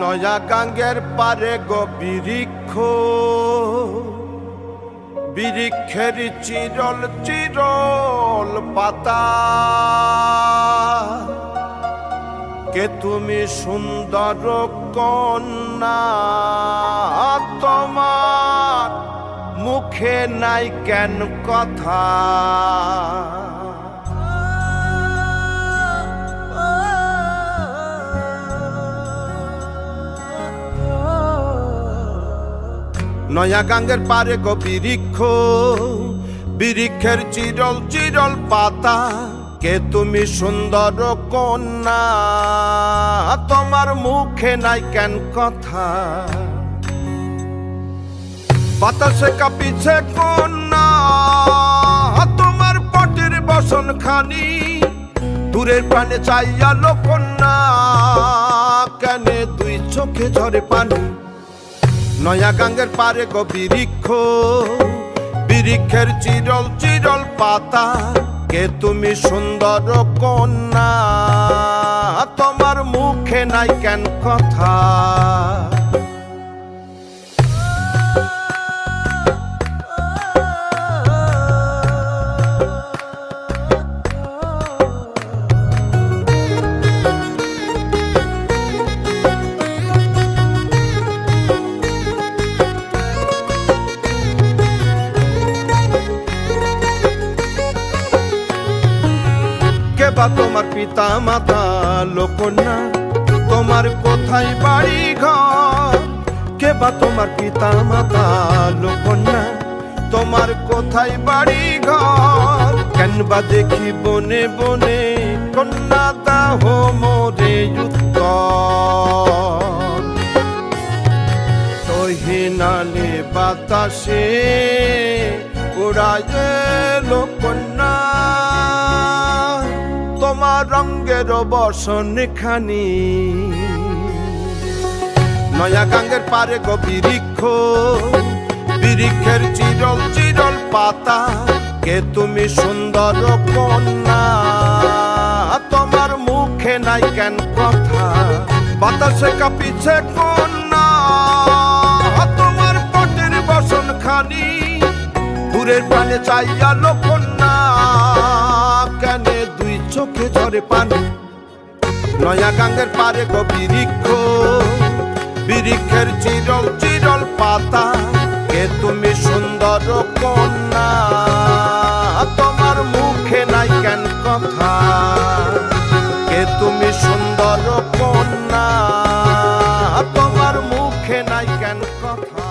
নয়া গাঙ্গের পারে গো বৃক্ষ, বৃক্ষের চিরল চিরল পাতা। কে তুমি সুন্দর কন্যা, তোমার মুখে নাই কেন কথা। নয়া গাঙ্গের পারে গো বৃক্ষ, বৃক্ষের চিরল চিরল পাতা। কে তুমি সুন্দর কন্যা, তোমার মুখে নাই কেন কথা। বাতাসে কাঁপিছে কন্যা, তোমার পটের বসন খানি। দূরের প্রাণে চাইয়ালো কন্যা, কেনে দুই চোখে ঝরে পানি। নয়া গাঙ্গের পারে গো বৃক্ষ, বৃক্ষের চিরল চিরল পাতা। কে তুমি সুন্দর কন্যা, তোমার মুখে নাই কেন কথা। বা তোমার পিতা মাতা লোকন্যা, তোমার কোথায় বাড়ি ঘর। কে বা তোমার পিতা মাতা লোকন্যা, তোমার কোথায় বাড়ি ঘর। কেন বা দেখি বনে বনে কন্যা দাহ মোরে উত্তর। তহিনালে বাতাসে উড়ায় লোকন্যা, তোমার রঙ্গের বসন খানি। নয়া গাঙ্গের পারে গো বৃক্ষ, বৃক্ষের চিরল চিরল পাতা। কে তুমি সুন্দর কন্যা, তোমার মুখে নাই কেন কথা। বাতাসে কাঁপিছে কন্যা, তোমার পটের বসন খানি। দূরের প্রাণে চাইয়ালো কন্যা, কেনে দুই চোখে ঝরে পানি। নয়া গাঙ্গের পারে গো বৃক্ষ, বৃক্ষের চিরল চিরল পাতা। কে তুমি সুন্দর কন্যা, তোমার মুখে নাই কেন কথা। কে তুমি সুন্দর কন্যা, তোমার মুখে নাই কেন কথা।